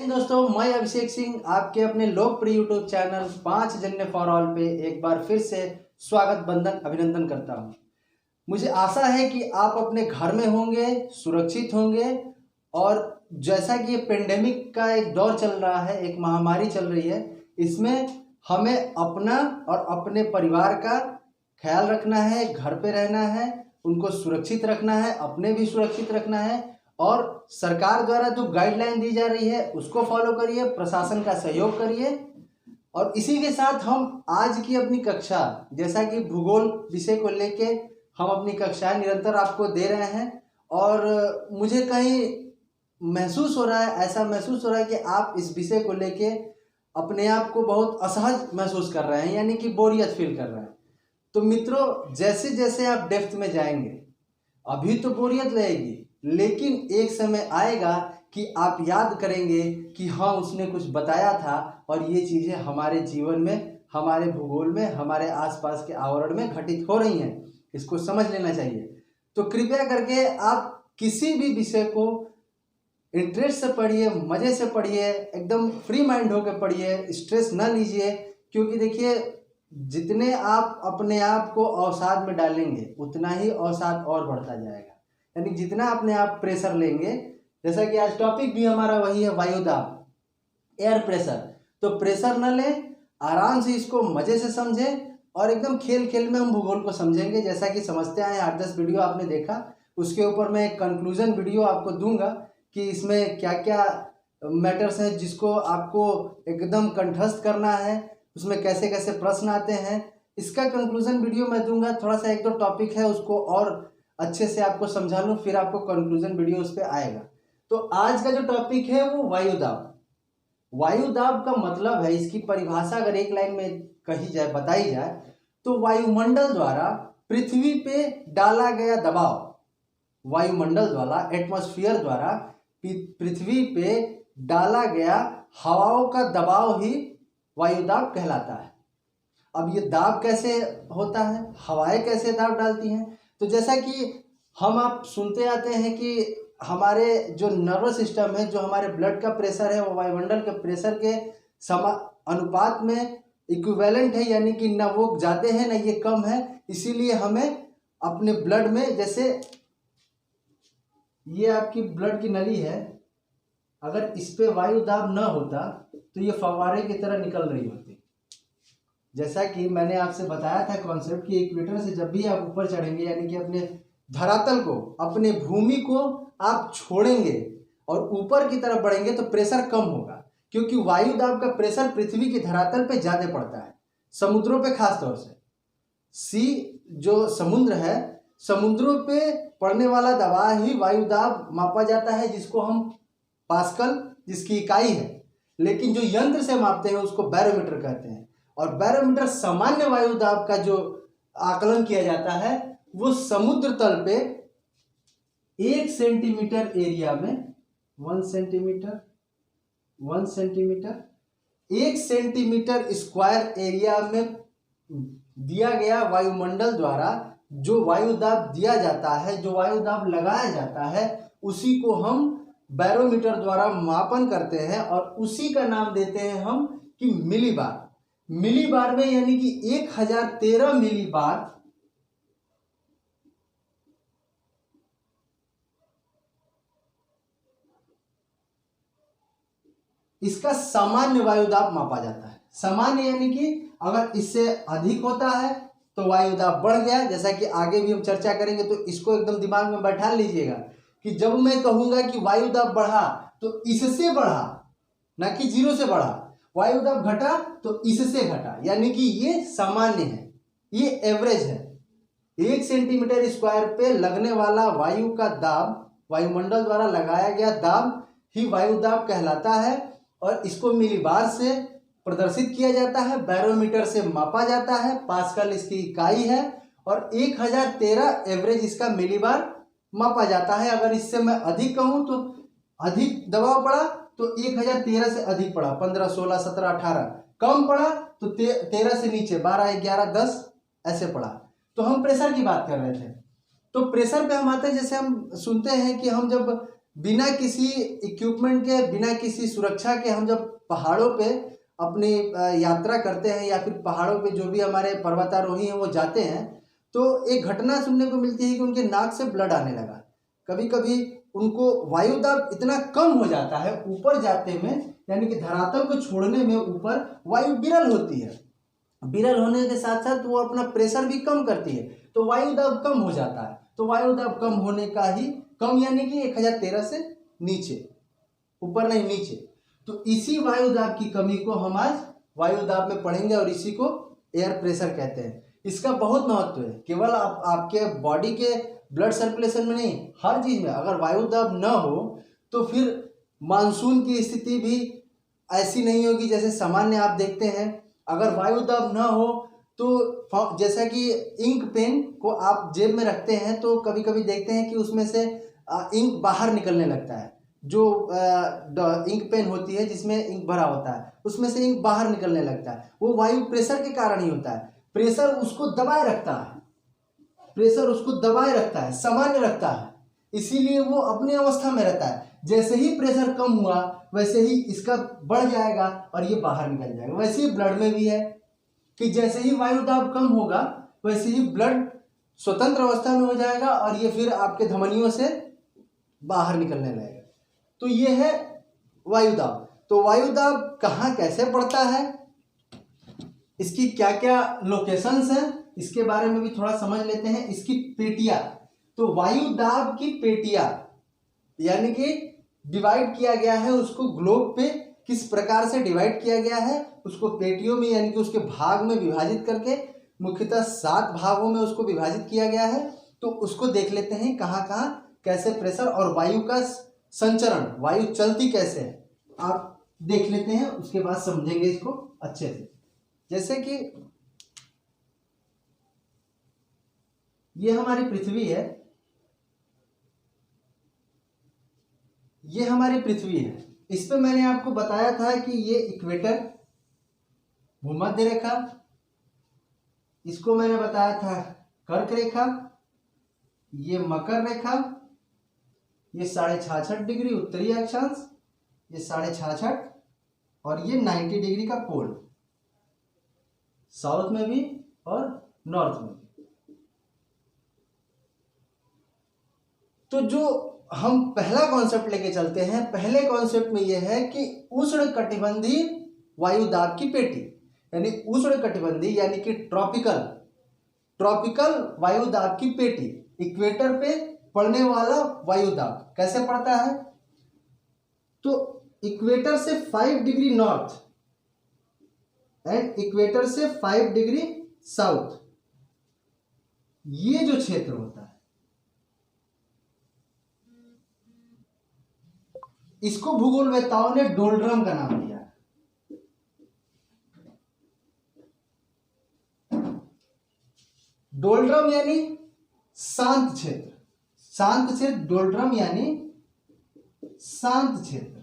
दोस्तों, मैं अभिषेक सिंह आपके अपने लोकप्रिय यूट्यूब चैनल 5 जन्य फॉर ऑल पे एक बार फिर से स्वागत बंधन अभिनंदन करता हूं। मुझे आशा है कि आप अपने घर में होंगे, सुरक्षित होंगे और जैसा कि ये पेंडेमिक का एक दौर चल रहा है, एक महामारी चल रही है, इसमें हमें अपना और अपने परिवार का ख्याल रखना है, घर पे रहना है, उनको सुरक्षित रखना है, अपने भी सुरक्षित रखना है और सरकार द्वारा जो गाइडलाइन दी जा रही है उसको फॉलो करिए, प्रशासन का सहयोग करिए। और इसी के साथ हम आज की अपनी कक्षा, जैसा कि भूगोल विषय को लेके हम अपनी कक्षाएं निरंतर आपको दे रहे हैं और मुझे कहीं महसूस हो रहा है, ऐसा महसूस हो रहा है कि आप इस विषय को लेके अपने आप को बहुत असहज महसूस कर रहे हैं, यानी कि बोरियत फील कर रहे हैं। तो मित्रों, जैसे जैसे आप डेप्थ में जाएंगे, अभी तो बोरियत लगेगी, लेकिन एक समय आएगा कि आप याद करेंगे कि हाँ, उसने कुछ बताया था और ये चीज़ें हमारे जीवन में, हमारे भूगोल में, हमारे आसपास के आवरण में घटित हो रही हैं। इसको समझ लेना चाहिए। तो कृपया करके आप किसी भी विषय को इंटरेस्ट से पढ़िए, मज़े से पढ़िए, एकदम फ्री माइंड होकर पढ़िए, स्ट्रेस ना लीजिए। क्योंकि देखिए, जितने आप अपने आप को अवसाद में डालेंगे उतना ही अवसाद और बढ़ता जाएगा। यानी जितना अपने आप प्रेशर लेंगे, जैसा कि आज टॉपिक भी हमारा वही है, वायुदाब, एयर प्रेशर। तो प्रेशर न लें, आराम से इसको मज़े से समझें और एकदम खेल खेल में हम भूगोल को समझेंगे। जैसा कि समझते आए, 8-10 वीडियो आपने देखा, उसके ऊपर मैं एक कंक्लूजन वीडियो आपको दूंगा कि इसमें क्या क्या मैटर्स हैं जिसको आपको एकदम कंठस्थ करना है, उसमें कैसे कैसे प्रश्न आते हैं, इसका कंक्लूजन वीडियो मैं दूंगा। थोड़ा सा 1-2 टॉपिक है, उसको और अच्छे से आपको समझा लूँ, फिर आपको कंक्लूजन वीडियो उस पर आएगा। तो आज का जो टॉपिक है वो वायुदाब। वायुदाब का मतलब है, इसकी परिभाषा अगर एक लाइन में कही जाए, बताई जाए, तो वायुमंडल द्वारा पृथ्वी पे डाला गया दबाव, वायुमंडल द्वारा, एटमॉस्फेयर द्वारा पृथ्वी पे डाला गया हवाओं का दबाव ही वायुदाब कहलाता है। अब ये दाब कैसे होता है, हवाएं कैसे दाब डालती हैं? तो जैसा कि हम आप सुनते आते हैं कि हमारे जो नर्वस सिस्टम है, जो हमारे ब्लड का प्रेशर है, वो वायुमंडल के प्रेशर के अनुपात में इक्विवेलेंट है, यानी कि ना वो ज़्यादा है ना ये कम है। इसीलिए हमें अपने ब्लड में, जैसे ये आपकी ब्लड की नली है, अगर इस पे वायुदाब ना होता तो ये फव्वारे की तरह निकल रही होती। जैसा कि मैंने आपसे बताया था कॉन्सेप्ट कि इक्वेटर से जब भी आप ऊपर चढ़ेंगे, यानी कि अपने धरातल को, अपने भूमि को आप छोड़ेंगे और ऊपर की तरफ बढ़ेंगे तो प्रेशर कम होगा, क्योंकि वायुदाब का प्रेशर पृथ्वी के धरातल पे ज़्यादा पड़ता है, समुद्रों पे खास तौर से। जो समुद्र है, समुद्रों पे पड़ने वाला दबाव ही वायुदाब मापा जाता है, जिसको हम पास्कल, जिसकी इकाई है। लेकिन जो यंत्र से मापते हैं उसको बैरोमीटर कहते हैं। और बैरोमीटर सामान्य वायुदाब का जो आकलन किया जाता है वो समुद्र तल पे 1 सेंटीमीटर एरिया में, 1 सेंटीमीटर 1 सेंटीमीटर स्क्वायर एरिया में दिया गया वायुमंडल द्वारा जो वायुदाब दिया जाता है, जो वायुदाब लगाया जाता है, उसी को हम बैरोमीटर द्वारा मापन करते हैं और उसी का नाम देते हैं हम कि मिलीबार। मिलीबार में, यानी कि 1013 मिलीबार इसका सामान्य वायुदाब मापा जाता है। सामान्य यानी कि अगर इससे अधिक होता है तो वायुदाब बढ़ गया। जैसा कि आगे भी हम चर्चा करेंगे, तो इसको एकदम दिमाग में बैठा लीजिएगा कि जब मैं कहूंगा कि वायुदाब बढ़ा तो इससे बढ़ा, ना कि 0 से बढ़ा। वायुदाब घटा तो इससे घटा, यानी कि ये सामान्य है, ये एवरेज है। 1 सेंटीमीटर स्क्वायर पे लगने वाला वायु का दाब, वायुमंडल द्वारा लगाया गया दाब ही वायुदाब कहलाता है और इसको मिलीबार से प्रदर्शित किया जाता है, बैरोमीटर से मापा जाता है, पास्कल इसकी इकाई है और 1013 एवरेज इसका मिलीबार मापा जाता है। अगर इससे मैं अधिक कहूँ तो अधिक दबाव पड़ा तो 1013 से अधिक पड़ा, 15, 16, 17, 18। कम पड़ा तो 13 से नीचे 12, 11, 10 ऐसे पड़ा। तो हम प्रेशर की बात कर रहे थे। तो प्रेशर पे हम आते हैं, जैसे हम सुनते हैं कि हम जब बिना किसी इक्विपमेंट के, बिना किसी सुरक्षा के हम जब पहाड़ों पे अपनी यात्रा करते हैं या फिर पहाड़ों पे जो भी हमारे पर्वतारोही हैं वो जाते हैं, तो एक घटना सुनने को मिलती है कि उनके नाक से ब्लड आने लगा। कभी कभी उनको वायु दाब इतना कम हो जाता है ऊपर जाते में, यानी कि धरातल को छोड़ने में ऊपर वायु विरल होती है। विरल होने के साथ साथ वो अपना प्रेशर भी कम करती है, तो वायु दाब कम हो जाता है। तो वायु दाब कम होने का ही कम, यानी कि 1013 से नीचे, ऊपर नहीं नीचे। तो इसी वायु दाब की कमी को हम आज वायु दाब में पढ़ेंगे और इसी को एयर प्रेशर कहते हैं। इसका बहुत महत्व है, केवल आपके बॉडी के ब्लड सर्कुलेशन में नहीं, हर चीज में। अगर वायु दाब न हो तो फिर मानसून की स्थिति भी ऐसी नहीं होगी जैसे सामान्य आप देखते हैं। अगर वायु दाब न हो तो जैसा कि इंक पेन को आप जेब में रखते हैं तो कभी कभी देखते हैं कि उसमें से इंक बाहर निकलने लगता है। जो इंक पेन होती है जिसमें इंक भरा होता है उसमें से इंक बाहर निकलने लगता है, वो वायु प्रेशर के कारण ही होता है। प्रेशर उसको दबाए रखता है, प्रेशर उसको दबाए रखता है, सामान्य रखता है, इसीलिए वो अपनी अवस्था में रहता है। जैसे ही प्रेशर कम हुआ वैसे ही इसका बढ़ जाएगा और ये बाहर निकल जाएगा। वैसे ही ब्लड में भी है कि जैसे ही वायु दाब कम होगा वैसे ही ब्लड स्वतंत्र अवस्था में हो जाएगा और ये फिर आपके धमनियों से बाहर निकलने लगेगा। तो ये है वायु दाब। तो वायु दाब कहाँ कैसे पड़ता है, इसकी क्या क्या लोकेशंस हैं, इसके बारे में भी थोड़ा समझ लेते हैं। इसकी पेटियां, तो वायु दाब की पेटियां यानी कि डिवाइड किया गया है उसको, ग्लोब पे किस प्रकार से डिवाइड किया गया है उसको पेटियों में यानी कि उसके भाग में विभाजित करके, मुख्यतः 7 भागों में उसको विभाजित किया गया है। तो उसको देख लेते हैं कहाँ कहाँ कैसे प्रेशर और वायु का संचरण, वायु चलती कैसे है, आप देख लेते हैं, उसके बाद समझेंगे इसको अच्छे से। जैसे कि ये हमारी पृथ्वी है, ये हमारी पृथ्वी है। इस पे मैंने आपको बताया था कि ये इक्वेटर, भूमध्य रेखा, इसको मैंने बताया था कर्क रेखा, ये मकर रेखा, ये 66.5 डिग्री उत्तरी अक्षांश, ये 66.5 और ये 90 डिग्री का पोल, साउथ में भी और नॉर्थ में भी। तो जो हम पहला कॉन्सेप्ट लेके चलते हैं, पहले कॉन्सेप्ट में यह है कि उष्णकटिबंधीय वायु दाब की पेटी, यानी उष्णकटिबंधीय यानी कि ट्रॉपिकल वायु दाब की पेटी, इक्वेटर पे पड़ने वाला वायु दाब कैसे पड़ता है। तो इक्वेटर से 5 डिग्री नॉर्थ एंड इक्वेटर से 5 डिग्री साउथ, ये जो क्षेत्र होता है इसको भूगोलवेत्ताओं ने डोल्ड्रम का नाम दिया। डोल्ड्रम यानी शांत क्षेत्र, शांत क्षेत्र, डोल्ड्रम यानी शांत क्षेत्र।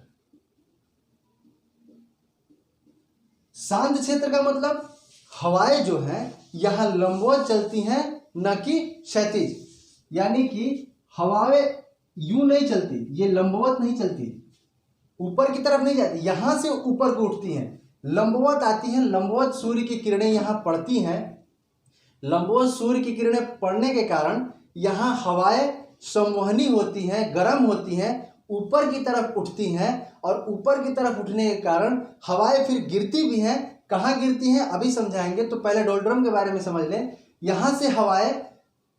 शांत क्षेत्र का मतलब हवाएं जो हैं यहां लंबवत चलती हैं, न कि क्षैतिज, यानी कि हवाएं यूं नहीं चलती, ये लंबवत नहीं चलती, ऊपर की तरफ नहीं जाती, यहां से ऊपर को उठती हैं, लंबवत आती हैं। लंबवत सूर्य की किरणें यहां पड़ती हैं, लंबवत सूर्य की किरणें पड़ने के कारण यहां हवाएं संवहनी होती हैं, गर्म होती हैं, ऊपर की तरफ उठती हैं और ऊपर की तरफ उठने के कारण हवाएं फिर गिरती भी हैं। कहाँ गिरती हैं अभी समझाएंगे, तो पहले डोल्ड्रम के बारे में समझ लें। यहां से हवाएं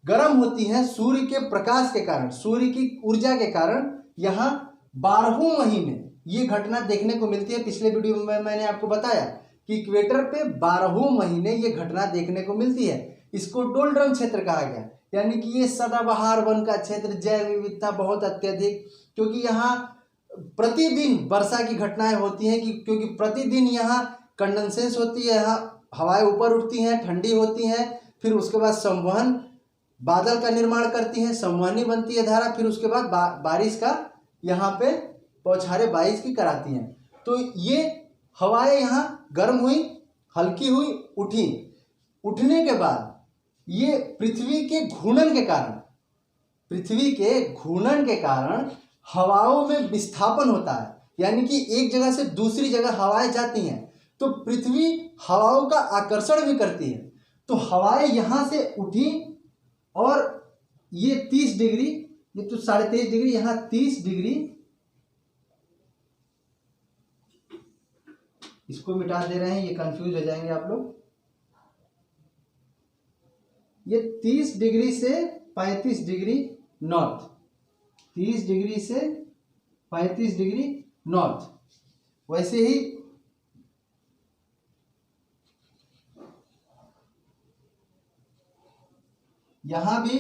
गर्म होती हैं सूर्य के प्रकाश के कारण, सूर्य की ऊर्जा के कारण। यहाँ 12वें महीने ये घटना देखने को मिलती है। पिछले वीडियो में मैंने आपको बताया कि इक्वेटर पे 12वें महीने ये घटना देखने को मिलती है। इसको डोल्ड्रम क्षेत्र कहा गया, यानी कि ये सदाबहार वन का क्षेत्र, जैव विविधता बहुत अत्यधिक, क्योंकि यहाँ प्रतिदिन वर्षा की घटनाएं होती हैं, क्योंकि प्रतिदिन यहाँ कंडेंसेंस होती है, यहाँ हवाएं ऊपर उठती हैं, ठंडी होती हैं, फिर उसके बाद संवहन, बादल का निर्माण करती हैं, संवहनी बनती है धारा, फिर उसके बाद बारिश का यहाँ पे बौछारें बारिश की कराती हैं। तो ये हवाएं यहाँ गर्म हुई, हल्की हुई, उठी, उठने के बाद ये पृथ्वी के घूर्णन के कारण हवाओं में विस्थापन होता है, यानी कि एक जगह से दूसरी जगह हवाएं जाती हैं, तो पृथ्वी हवाओं का आकर्षण भी करती है। तो हवाएं यहां से उठी और ये 30 डिग्री, ये तो 23.5 डिग्री, यहां 30 डिग्री, इसको मिटा दे रहे हैं, ये कंफ्यूज हो जाएंगे आप लोग। ये 30 डिग्री से 35 डिग्री नॉर्थ, 30 डिग्री से 35 डिग्री नॉर्थ। वैसे ही यहां भी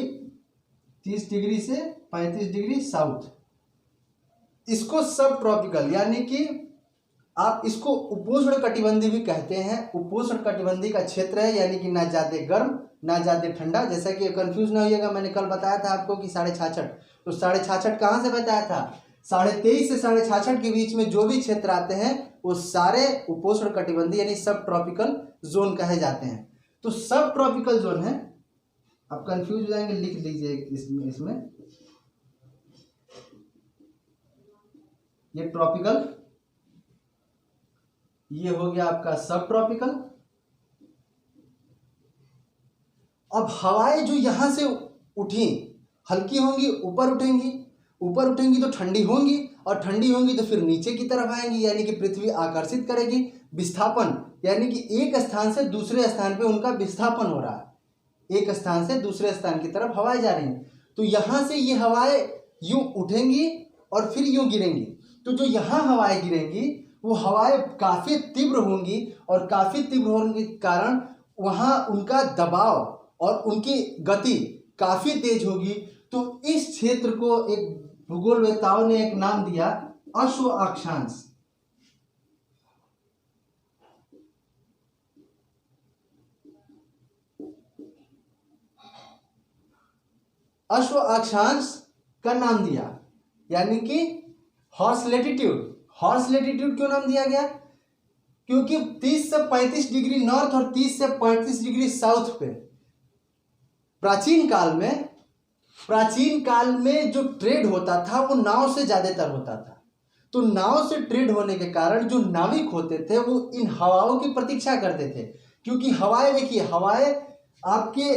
30 डिग्री से 35 डिग्री साउथ। इसको सब ट्रॉपिकल, यानी कि आप इसको उपोष्ण कटिबंधी भी कहते हैं। उपोष्ण कटिबंधी का क्षेत्र है, यानी कि ना ज्यादा गर्म ना ज्यादा ठंडा। जैसा कि कंफ्यूज ना होइएगा, मैंने कल बताया था आपको कि 66.5, तो 66.5 कहाँ से बताया था? 23.5 से 66.5 के बीच में जो भी क्षेत्र आते हैं वो सारे उपोष्ण कटिबंधी यानी सब ट्रॉपिकल जोन कहे जाते हैं। तो सब ट्रॉपिकल जोन है, आप कंफ्यूज हो जाएंगे, लिख लीजिए इसमें ये ट्रॉपिकल, ये हो गया आपका सब ट्रॉपिकल। अब हवाएं जो यहां से उठी हल्की होंगी, ऊपर उठेंगी, ऊपर उठेंगी तो ठंडी होंगी, और ठंडी होंगी तो फिर नीचे की तरफ आएंगी, यानी कि पृथ्वी आकर्षित करेगी। विस्थापन, यानी कि एक स्थान से दूसरे स्थान पे उनका विस्थापन हो रहा है, एक स्थान से दूसरे स्थान की तरफ हवाएं जा रही हैं। तो यहां से ये हवाएं यूं उठेंगी और फिर यूं गिरेंगी। तो जो यहां हवाएं गिरेंगी वो हवाएं काफी तीव्र होंगी, और काफी तीव्र होने के कारण वहां उनका दबाव और उनकी गति काफी तेज होगी। तो इस क्षेत्र को एक भूगोलवेत्ताओं ने एक नाम दिया, अश्व अक्षांश। अश्व अक्षांश का नाम दिया, यानी कि हॉर्स लैटिट्यूड। हॉर्स लैटिट्यूड क्यों नाम दिया गया? क्योंकि 30 से 35 डिग्री नॉर्थ और 30 से 35 डिग्री साउथ पे प्राचीन काल में जो ट्रेड होता था वो नाव से ज्यादातर होता था। तो नाव से ट्रेड होने के कारण जो नाविक होते थे वो इन हवाओं की प्रतीक्षा करते थे, क्योंकि हवाएं, देखिए हवाएं आपके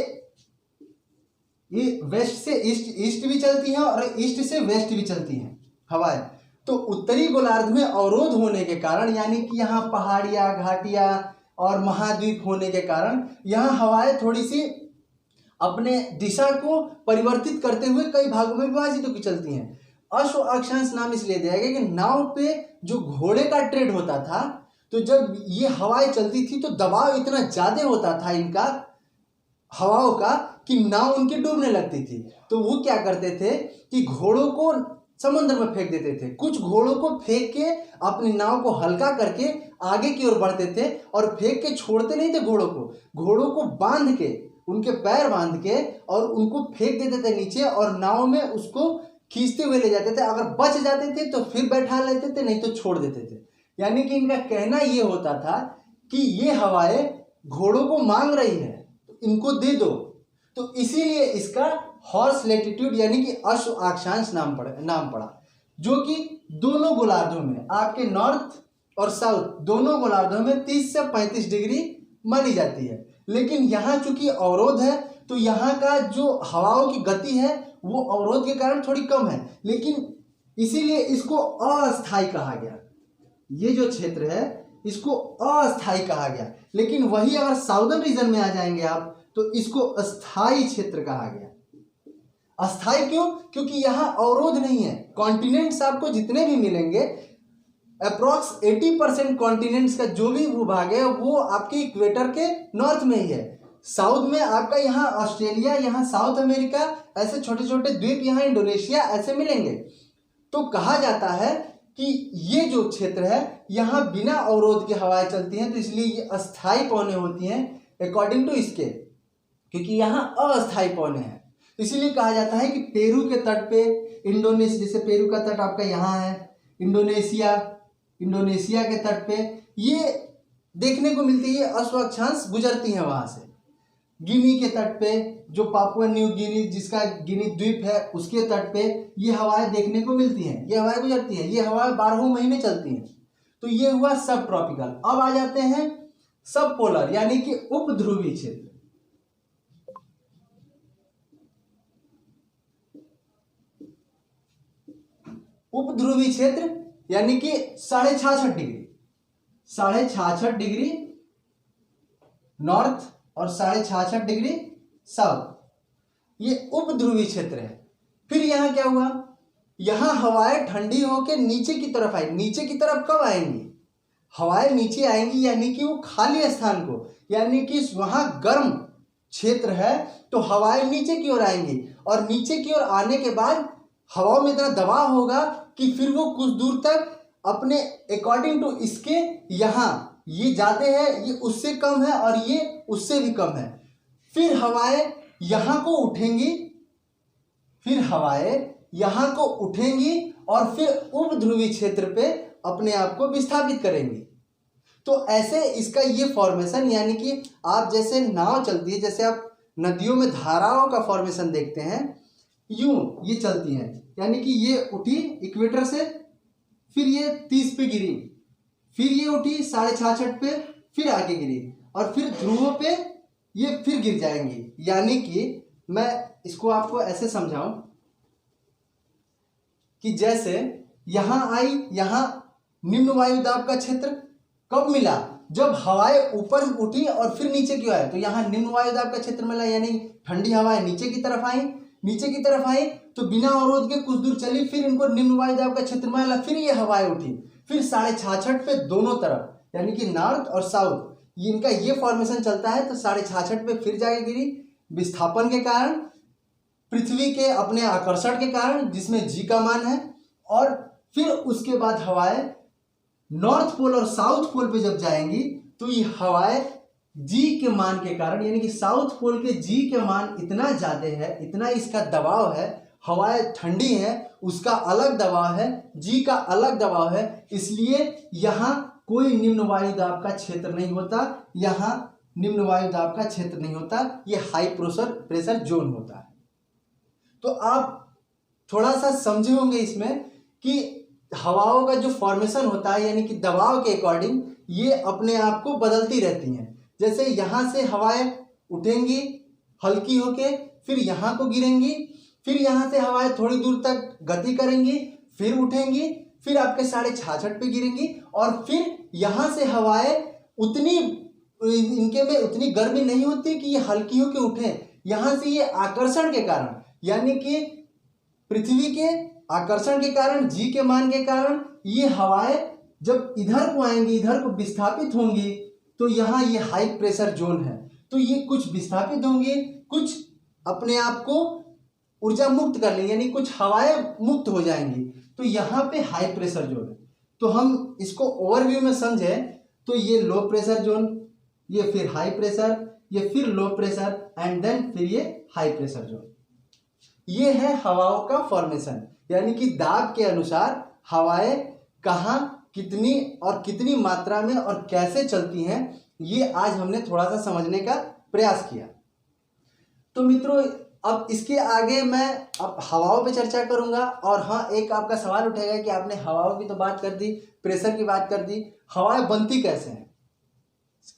ये वेस्ट से ईस्ट भी चलती हैं और ईस्ट से वेस्ट भी चलती हैं हवाएं। तो उत्तरी गोलार्ध में अवरोध होने के कारण, यानी कि यहाँ पहाड़ियाँ, घाटियाँ और महाद्वीप होने के कारण यहाँ हवाएं थोड़ी सी अपने दिशा को परिवर्तित करते हुए कई भागों में विभाजित होकर चलती हैं। अश्व अक्षांश नाम इसलिए दिया गया कि नाव पे जो घोड़े का ट्रेड होता था, तो जब ये हवाएं चलती थी तो दबाव इतना ज्यादा होता था इनका हवाओं का कि नाव उनकी डूबने लगती थी। तो वो क्या करते थे कि घोड़ों को समुद्र में फेंक देते थे। कुछ घोड़ों को फेंक के अपनी नाव को हल्का करके आगे की ओर बढ़ते थे, और फेंक के छोड़ते नहीं थे घोड़ों को बांध के, उनके पैर बांध के और उनको फेंक देते थे नीचे, और नाव में उसको खींचते हुए ले जाते थे। अगर बच जाते थे तो फिर बैठा लेते थे, नहीं तो छोड़ देते थे। यानी कि इनका कहना ये होता था कि ये हवाएं घोड़ों को मांग रही है, तो इनको दे दो। तो इसीलिए इसका हॉर्स लैटिट्यूड यानी कि अश्व अक्षांश नाम पड़ा, जो कि दोनों गोलार्धों में, आपके नॉर्थ और साउथ दोनों गोलार्धों में 30 से 35 डिग्री मानी जाती है। लेकिन यहाँ चूंकि अवरोध है तो यहाँ का जो हवाओं की गति है वो अवरोध के कारण थोड़ी कम है, लेकिन इसीलिए इसको अस्थायी कहा गया। ये जो क्षेत्र है इसको अस्थायी कहा गया। लेकिन वही अगर साउदर्न रीजन में आ जाएंगे आप तो इसको स्थायी क्षेत्र कहा गया। अस्थायी क्यों? क्योंकि यहाँ अवरोध नहीं है। कॉन्टिनेंट्स आपको जितने भी मिलेंगे, अप्रॉक्स 80% कॉन्टिनेंट्स का जो भी भूभाग है वो आपके इक्वेटर के नॉर्थ में ही है। साउथ में आपका यहाँ ऑस्ट्रेलिया, यहाँ साउथ अमेरिका, ऐसे छोटे छोटे द्वीप, यहाँ इंडोनेशिया ऐसे मिलेंगे। तो कहा जाता है कि ये जो क्षेत्र है यहाँ बिना अवरोध के हवाएं चलती हैं, तो इसलिए ये अस्थायी पौने होती हैं अकॉर्डिंग टू इसके, क्योंकि यहाँ अस्थायी पौने हैं। इसलिए कहा जाता है कि पेरू के तट पे, इंडोनेशिया, जैसे पेरू का तट आपका यहाँ है, इंडोनेशिया के तट पे ये देखने को मिलती है, अश्व अक्षांश गुजरती हैं वहां से। गिनी के तट पे, जो पापुआ न्यू गिनी जिसका गिनी द्वीप है उसके तट पे ये हवाएं देखने को मिलती हैं, ये हवाएं गुजरती हैं। ये हवाएं 12 महीने चलती हैं। तो ये हुआ सब ट्रॉपिकल। अब आ जाते हैं सब पोलर यानी कि उपध्रुवी क्षेत्र। उपध्रुवी क्षेत्र यानी कि 66.5 डिग्री, 66.5 डिग्री नॉर्थ और 66.5 डिग्री साउथ, ये उपध्रुवी क्षेत्र है। फिर यहां क्या हुआ, यहां हवाएं ठंडी होकर नीचे की तरफ आई। नीचे की तरफ कब आएंगी, हवाएं नीचे आएंगी यानी कि वो खाली स्थान को, यानी कि वहां गर्म क्षेत्र है तो हवाएं नीचे की ओर आएंगी, और नीचे की ओर आने के बाद हवाओं में इतना दबाव होगा कि फिर वो कुछ दूर तक अपने अकॉर्डिंग टू इसके यहाँ ये जाते हैं, ये उससे कम है और ये उससे भी कम है। फिर हवाएं यहाँ को उठेंगी, फिर हवाएं यहाँ को उठेंगी और फिर उपध्रुवी क्षेत्र पे अपने आप को विस्थापित करेंगी। तो ऐसे इसका ये फॉर्मेशन, यानी कि आप जैसे नाव चलती है, जैसे आप नदियों में धाराओं का फॉर्मेशन देखते हैं, यूं ये चलती हैं। यानी कि ये उठी इक्वेटर से, फिर ये 30 पे गिरी, फिर ये उठी 66.5 पे, फिर आगे गिरी, और फिर ध्रुवों पे ये फिर गिर जाएंगी। यानी कि मैं इसको आपको ऐसे समझाऊं कि जैसे यहां आई, यहां निम्न वायु दाब का क्षेत्र कब मिला, जब हवाएं ऊपर उठी और फिर नीचे क्यों आए, तो यहां निम्न वायु दाब का क्षेत्र मिला, यानी ठंडी हवाएं नीचे की तरफ आई, नीचे की तरफ आई तो बिना अवरोध के कुछ दूर चली, फिर इनको निम्न वायु दाब का क्षेत्र मिला, फिर ये हवाएं उठी, फिर 66.5 पे दोनों तरफ यानी कि नॉर्थ और साउथ इनका ये फॉर्मेशन चलता है। तो 66.5 पे फिर जाके गिरी, विस्थापन के कारण, पृथ्वी के अपने आकर्षण के कारण जिसमें जी का मान है, और फिर उसके बाद हवाएं नॉर्थ पोल और साउथ पोल पे जब जाएंगी तो ये हवाएं जी के मान के कारण, यानी कि साउथ पोल के जी के मान इतना ज्यादा है, इतना इसका दबाव है, हवाएं ठंडी हैं, उसका अलग दबाव है, जी का अलग दबाव है, इसलिए यहाँ कोई निम्न वायु दाब का क्षेत्र नहीं होता, यहाँ निम्न वायु दाब का क्षेत्र नहीं होता, ये हाई प्रेशर जोन होता है। तो आप थोड़ा सा समझे होंगे इसमें कि हवाओं का जो फॉर्मेशन होता है, यानी कि दबाव के अकॉर्डिंग ये अपने आप को बदलती रहती हैं। जैसे यहाँ से हवाएं उठेंगी हल्की होके, फिर यहाँ को गिरेंगी, फिर यहाँ से हवाएं थोड़ी दूर तक गति करेंगी, फिर उठेंगी, फिर आपके 66.5 पे गिरेंगी, और फिर यहाँ से हवाएं उतनी, इनके में उतनी गर्मी नहीं होती कि ये हल्की होके उठे। यहाँ से ये आकर्षण के कारण, यानी कि पृथ्वी के आकर्षण के कारण, जी के मान के कारण, ये हवाएं जब इधर को आएंगी, इधर को विस्थापित होंगी, तो यहाँ ये हाई प्रेशर जोन है। तो ये कुछ विस्थापित होंगे, कुछ अपने आप को ऊर्जा मुक्त कर लेंगे, यानी कुछ हवाएं मुक्त हो जाएंगी, तो यहाँ पे हाई प्रेशर जोन है। तो हम इसको ओवरव्यू में समझें तो ये लो प्रेशर जोन, ये फिर हाई प्रेशर, ये फिर लो प्रेशर, एंड देन फिर ये हाई प्रेशर जोन। ये है हवाओं का फॉर्मेशन, यानी कि दाब के अनुसार हवाएं कहाँ, कितनी और कितनी मात्रा में और कैसे चलती हैं, ये आज हमने थोड़ा सा समझने का प्रयास किया। तो मित्रों, अब इसके आगे मैं अब हवाओं पे चर्चा करूंगा। और हाँ, एक आपका सवाल उठेगा कि आपने हवाओं की तो बात कर दी, प्रेशर की बात कर दी, हवाएं बनती कैसे हैं।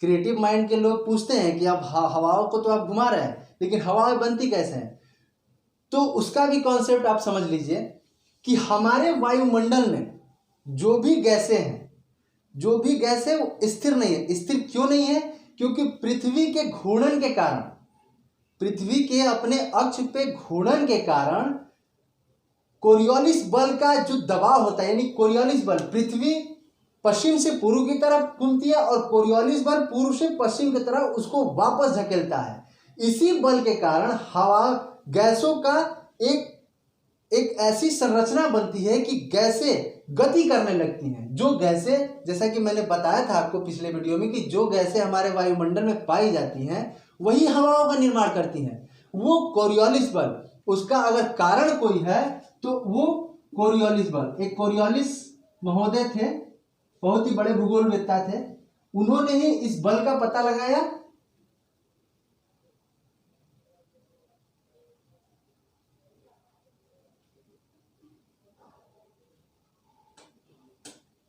क्रिएटिव माइंड के लोग पूछते हैं कि अब हवाओं को तो आप घुमा रहे हैं, लेकिन हवाएं बनती कैसे हैं। तो उसका भी कॉन्सेप्ट आप समझ लीजिए कि हमारे वायुमंडल में जो भी गैसें हैं, जो भी गैसें वो स्थिर नहीं है। स्थिर क्यों नहीं है, क्योंकि पृथ्वी के घूर्णन के कारण, पृथ्वी के अपने अक्ष पे घूर्णन के कारण कोरियोलिस बल का जो दबाव होता है, यानी कोरियोलिस बल, पृथ्वी पश्चिम से पूर्व की तरफ घूमती है और कोरियोलिस बल पूर्व से पश्चिम की तरफ उसको वापस धकेलता है। इसी बल के कारण हवा गैसों का एक ऐसी संरचना बनती है कि गैसें गति करने लगती हैं। जो गैसें, जैसा कि मैंने बताया था आपको पिछले वीडियो में, कि जो गैसें हमारे वायुमंडल में पाई जाती हैं वही हवाओं का निर्माण करती हैं। वो कोरियोलिस बल, उसका अगर कारण कोई है तो वो कोरियोलिस बल। एक कोरियोलिस महोदय थे, बहुत ही बड़े भूगोलवेत्ता थे, उन्होंने ही इस बल का पता लगाया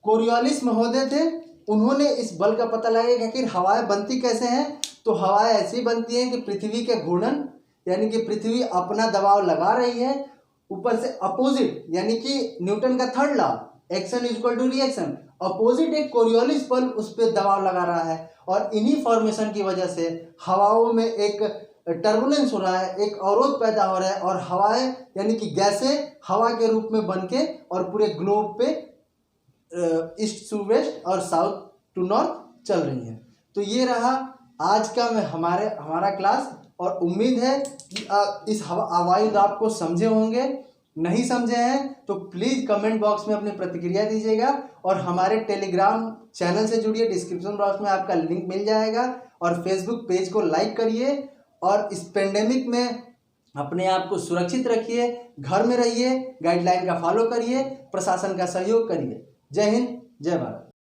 कोरियोलिस महोदय थे, उन्होंने इस बल का पता लगाया कि आखिर हवाएं बनती कैसे हैं। तो हवाएं ऐसी बनती हैं कि पृथ्वी के घूर्णन, यानी कि पृथ्वी अपना दबाव लगा रही है, ऊपर से अपोजिट, यानी कि न्यूटन का third law, action is equal to reaction, opposite एक कोरियोलिस बल उस पर दबाव लगा रहा है। और इन्हीं फॉर्मेशन की वजह से हवाओं में एक टर्बुलेंस हो रहा है, एक अवरोध पैदा हो रहा है, और हवाएं यानी कि गैसें हवा के रूप में बनके और पूरे ग्लोब पे ईस्ट टू वेस्ट और साउथ टू नॉर्थ चल रही हैं। तो ये रहा आज का हमारा क्लास, और उम्मीद है कि इस वायु दाब को समझे होंगे। नहीं समझे हैं तो प्लीज़ कमेंट बॉक्स में अपनी प्रतिक्रिया दीजिएगा, और हमारे टेलीग्राम चैनल से जुड़िए, डिस्क्रिप्शन बॉक्स में आपका लिंक मिल जाएगा, और फेसबुक पेज को लाइक करिए। और इस पेंडेमिक में अपने आप को सुरक्षित रखिए, घर में रहिए, गाइडलाइन का फॉलो करिए, प्रशासन का सहयोग करिए। जय हिंद, जय भारत।